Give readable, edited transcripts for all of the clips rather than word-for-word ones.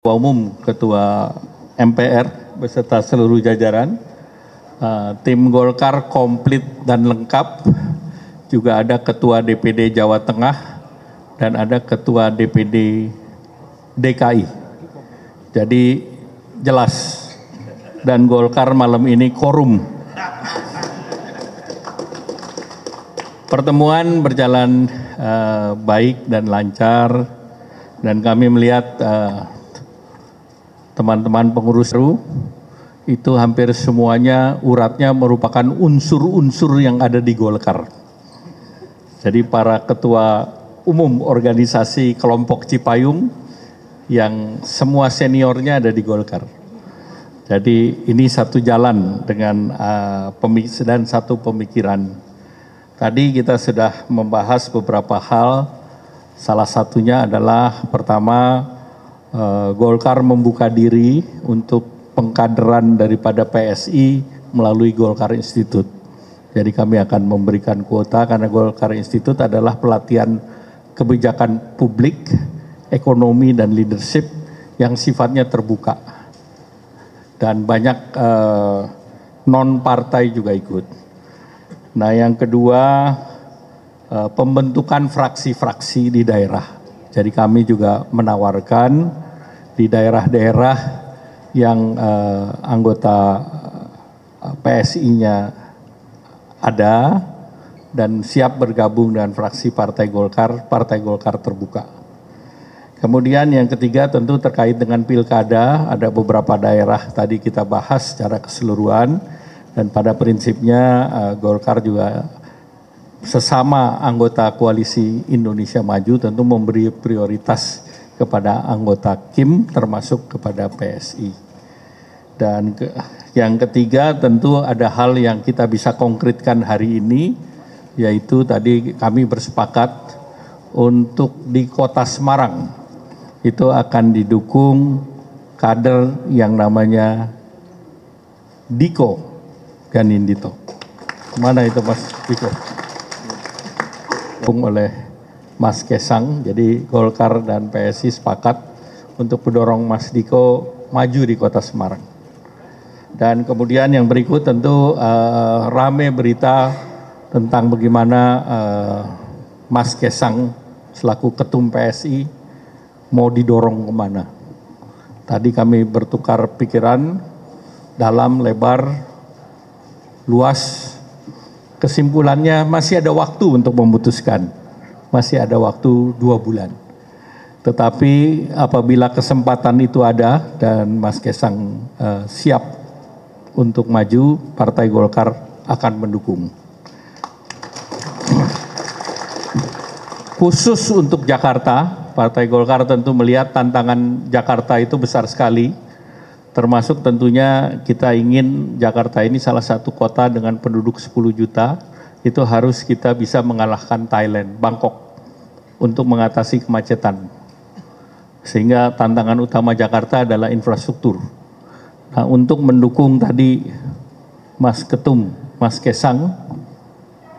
Ketua Umum, Ketua MPR beserta seluruh jajaran, tim Golkar komplit dan lengkap, juga ada Ketua DPD Jawa Tengah dan ada Ketua DPD DKI. Jadi jelas, dan Golkar malam ini korum. Pertemuan berjalan baik dan lancar, dan kami melihat teman-teman pengurus RU itu hampir semuanya uratnya merupakan unsur-unsur yang ada di Golkar. Jadi para ketua umum organisasi kelompok Cipayung yang semua seniornya ada di Golkar. Jadi ini satu jalan dengan dan satu pemikiran. Tadi kita sudah membahas beberapa hal, salah satunya adalah pertama, Golkar membuka diri untuk pengkaderan daripada PSI melalui Golkar Institute. Jadi kami akan memberikan kuota karena Golkar Institute adalah pelatihan kebijakan publik, ekonomi dan leadership yang sifatnya terbuka. Dan banyak non-partai juga ikut. Nah yang kedua, pembentukan fraksi-fraksi di daerah. Jadi kami juga menawarkan di daerah-daerah yang anggota PSI-nya ada dan siap bergabung dengan fraksi Partai Golkar terbuka. Kemudian yang ketiga tentu terkait dengan pilkada, ada beberapa daerah tadi kita bahas secara keseluruhan, dan pada prinsipnya Golkar juga sesama anggota koalisi Indonesia Maju tentu memberi prioritas kepada anggota KIM termasuk kepada PSI. Dan yang ketiga tentu ada hal yang kita bisa konkretkan hari ini, yaitu tadi kami bersepakat untuk di Kota Semarang itu akan didukung kader yang namanya Diko Ganindito. Mana itu Mas Diko? Oleh Mas Kesang, jadi Golkar dan PSI sepakat untuk mendorong Mas Diko maju di Kota Semarang. Dan kemudian yang berikut tentu rame berita tentang bagaimana Mas Kesang selaku ketum PSI mau didorong kemana. Tadi kami bertukar pikiran dalam, lebar, luas. Kesimpulannya masih ada waktu untuk memutuskan, masih ada waktu 2 bulan. Tetapi apabila kesempatan itu ada dan Mas Kesang siap untuk maju, Partai Golkar akan mendukung. Khusus untuk Jakarta, Partai Golkar tentu melihat tantangan Jakarta itu besar sekali. Termasuk tentunya kita ingin Jakarta ini salah satu kota dengan penduduk 10 juta, itu harus kita bisa mengalahkan Thailand, Bangkok, untuk mengatasi kemacetan. Sehingga tantangan utama Jakarta adalah infrastruktur. Nah, untuk mendukung tadi Mas Ketum, Mas Kesang,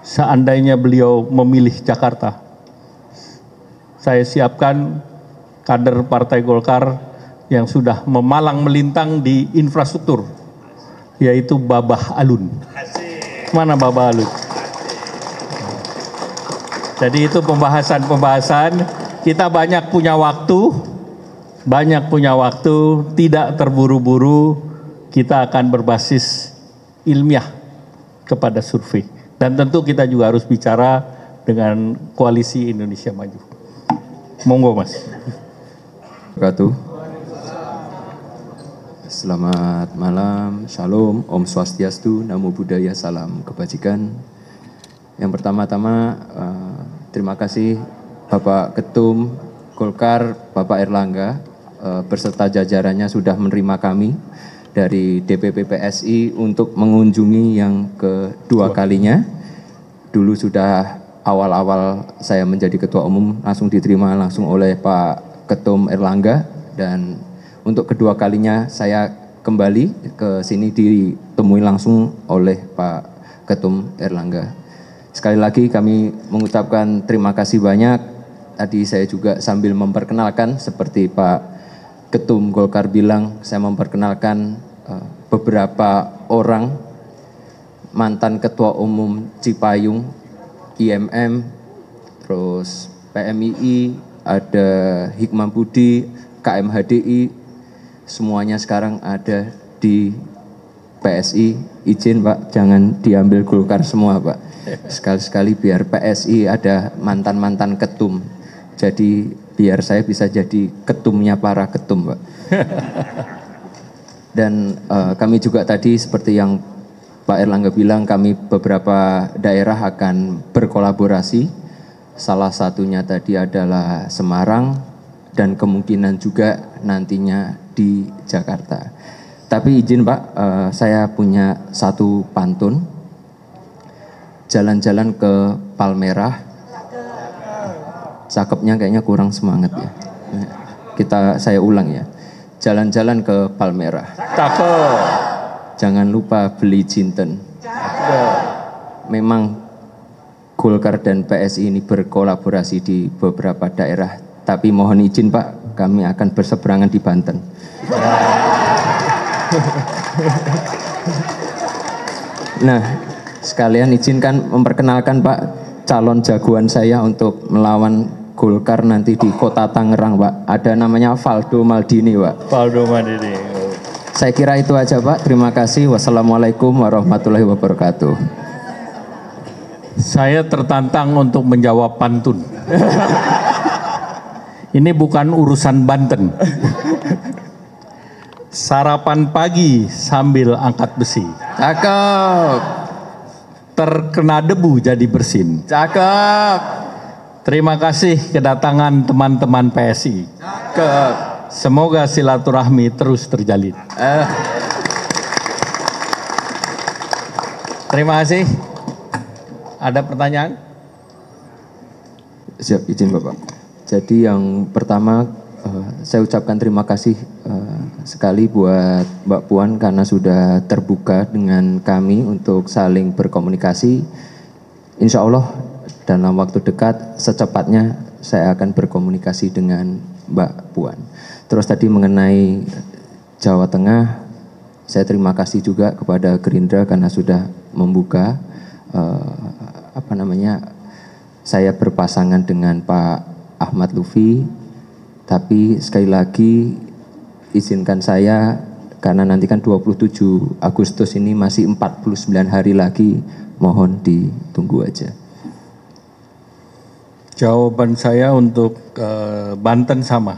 seandainya beliau memilih Jakarta, saya siapkan kader Partai Golkar yang sudah memalang melintang di infrastruktur, yaitu Babah Alun. Mana Babah Alun? Jadi itu pembahasan-pembahasan, kita banyak punya waktu, tidak terburu-buru, kita akan berbasis ilmiah kepada survei. Dan tentu kita juga harus bicara dengan Koalisi Indonesia Maju. Monggo Mas. Selamat malam, Shalom, Om Swastiastu, Namo Buddhaya, Salam Kebajikan. Yang pertama-tama, terima kasih Bapak Ketum Golkar, Bapak Erlangga, beserta jajarannya sudah menerima kami dari DPP PSI untuk mengunjungi yang kedua kalinya. Dulu sudah awal-awal saya menjadi Ketua Umum langsung diterima langsung oleh Pak Ketum Erlangga, dan untuk kedua kalinya saya kembali ke sini ditemui langsung oleh Pak Ketum Erlangga. Sekali lagi kami mengucapkan terima kasih banyak. Tadi saya juga sambil memperkenalkan seperti Pak Ketum Golkar bilang, saya memperkenalkan beberapa orang mantan Ketua Umum Cipayung, IMM, terus PMII, ada Hikmah Budi, KMHDI, semuanya sekarang ada di PSI. Izin Pak, jangan diambil Golkar semua Pak. Sekali-sekali biar PSI ada mantan-mantan ketum. Jadi biar saya bisa jadi ketumnya para ketum Pak. Dan kami juga tadi seperti yang Pak Erlangga bilang, kami beberapa daerah akan berkolaborasi. Salah satunya tadi adalah Semarang dan kemungkinan juga nantinya di Jakarta. Tapi izin Pak, saya punya satu pantun. Jalan-jalan ke Palmerah. Cakepnya kayaknya kurang semangat ya. Saya ulang ya. Jalan-jalan ke Palmerah. Cakep. Jangan lupa beli jinten. Memang Golkar dan PSI ini berkolaborasi di beberapa daerah. Tapi mohon izin Pak, kami akan berseberangan di Banten. Nah, sekalian izinkan memperkenalkan Pak calon jagoan saya untuk melawan Golkar nanti di Kota Tangerang Pak. Ada namanya Valdo Maldini Pak. Valdo Maldini. Saya kira itu aja Pak. Terima kasih. Wassalamualaikum warahmatullahi wabarakatuh. Saya tertantang untuk menjawab pantun. Ini bukan urusan Banten. Sarapan pagi sambil angkat besi. Cakep. Terkena debu jadi bersin. Cakep. Terima kasih kedatangan teman-teman PSI. Cakep. Semoga silaturahmi terus terjalin. Terima kasih. Ada pertanyaan? Siap, izin Bapak. Jadi yang pertama saya ucapkan terima kasih sekali buat Mbak Puan karena sudah terbuka dengan kami untuk saling berkomunikasi. Insya Allah dalam waktu dekat secepatnya saya akan berkomunikasi dengan Mbak Puan. Terus tadi mengenai Jawa Tengah, saya terima kasih juga kepada Gerindra karena sudah membuka saya berpasangan dengan Pak Ahmad Lutfi. Tapi sekali lagi izinkan saya, karena nanti kan 27 Agustus ini masih 49 hari lagi, mohon ditunggu aja. Jawaban saya untuk Banten sama,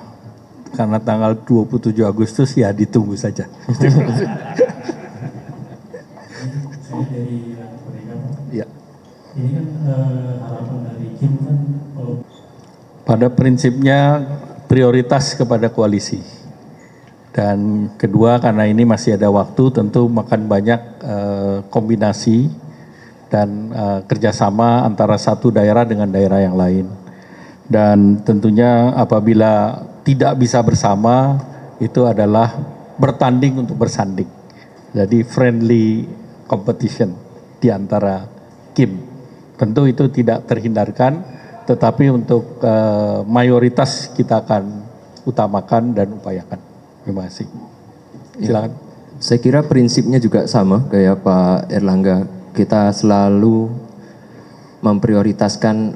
karena tanggal 27 Agustus ya ditunggu saja. Ya. Ini kan harapan dari Kim kan pada prinsipnya prioritas kepada koalisi. Dan kedua, karena ini masih ada waktu, tentu makan banyak kombinasi dan kerjasama antara satu daerah dengan daerah yang lain. Dan tentunya apabila tidak bisa bersama, itu adalah bertanding untuk bersanding. Jadi friendly competition di antara Kim. Tentu itu tidak terhindarkan, tetapi untuk mayoritas kita akan utamakan dan upayakan. Terima kasih. Silakan. Saya kira prinsipnya juga sama kayak Pak Erlangga. Kita selalu memprioritaskan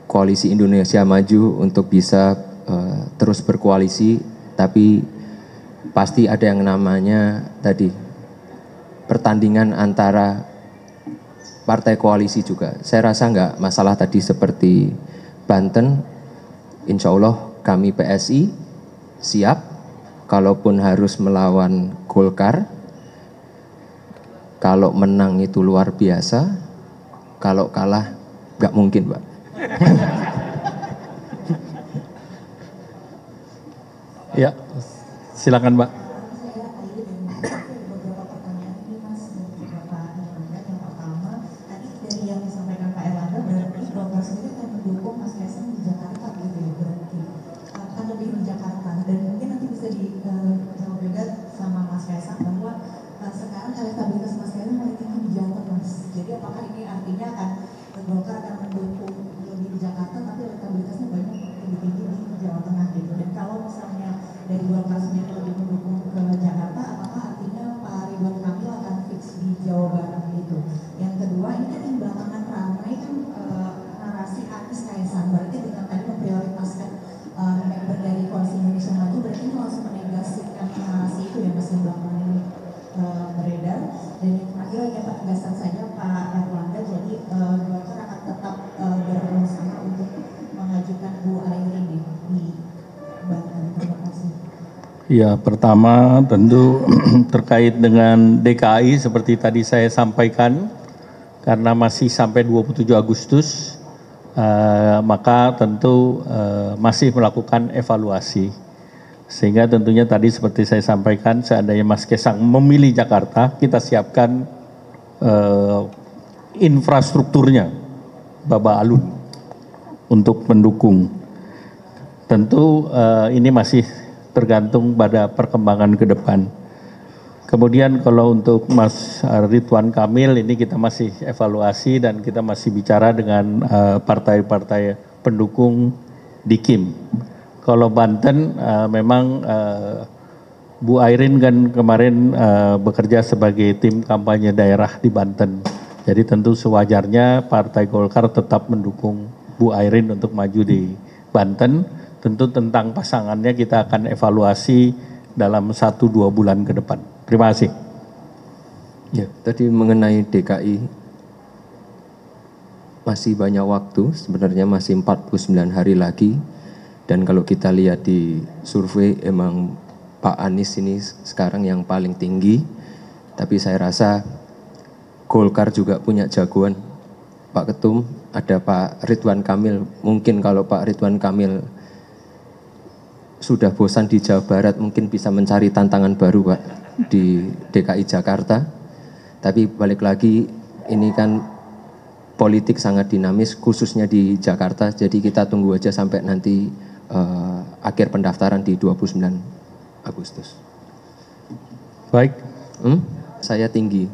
koalisi Indonesia Maju untuk bisa terus berkoalisi, tapi pasti ada yang namanya tadi pertandingan antara partai koalisi juga. Saya rasa nggak masalah tadi seperti Banten. Insya Allah kami PSI siap, kalaupun harus melawan Golkar. Kalau menang itu luar biasa, kalau kalah nggak mungkin Pak. Ya, silakan Mbak. Golkar akan mendukung lebih di Jakarta, tapi elektabilitasnya banyak lebih tinggi di Jawa Tengah gitu. Dan kalau misalnya Ya, pertama tentu terkait dengan DKI seperti tadi saya sampaikan, karena masih sampai 27 Agustus, maka tentu masih melakukan evaluasi. Sehingga tentunya tadi seperti saya sampaikan, seandainya Mas Kaisang memilih Jakarta, kita siapkan infrastrukturnya, Bapak Alun, untuk mendukung. Tentu ini masih tergantung pada perkembangan ke depan. Kemudian kalau untuk Mas Ridwan Kamil ini kita masih evaluasi dan kita masih bicara dengan partai-partai pendukung di KIM. Kalau Banten memang Bu Airin kan kemarin bekerja sebagai tim kampanye daerah di Banten. Jadi tentu sewajarnya Partai Golkar tetap mendukung Bu Airin untuk maju di Banten. Tentu tentang pasangannya kita akan evaluasi dalam 1-2 bulan ke depan. Terima kasih. Ya, tadi mengenai DKI, masih banyak waktu, sebenarnya masih 49 hari lagi. Dan kalau kita lihat di survei, emang Pak Anies ini sekarang yang paling tinggi. Tapi saya rasa Golkar juga punya jagoan. Pak Ketum, ada Pak Ridwan Kamil. Mungkin kalau Pak Ridwan Kamil sudah bosan di Jawa Barat, mungkin bisa mencari tantangan baru Pak di DKI Jakarta. Tapi balik lagi, ini kan politik sangat dinamis khususnya di Jakarta. Jadi kita tunggu aja sampai nanti akhir pendaftaran di 29 Agustus. Baik. Saya tinggi.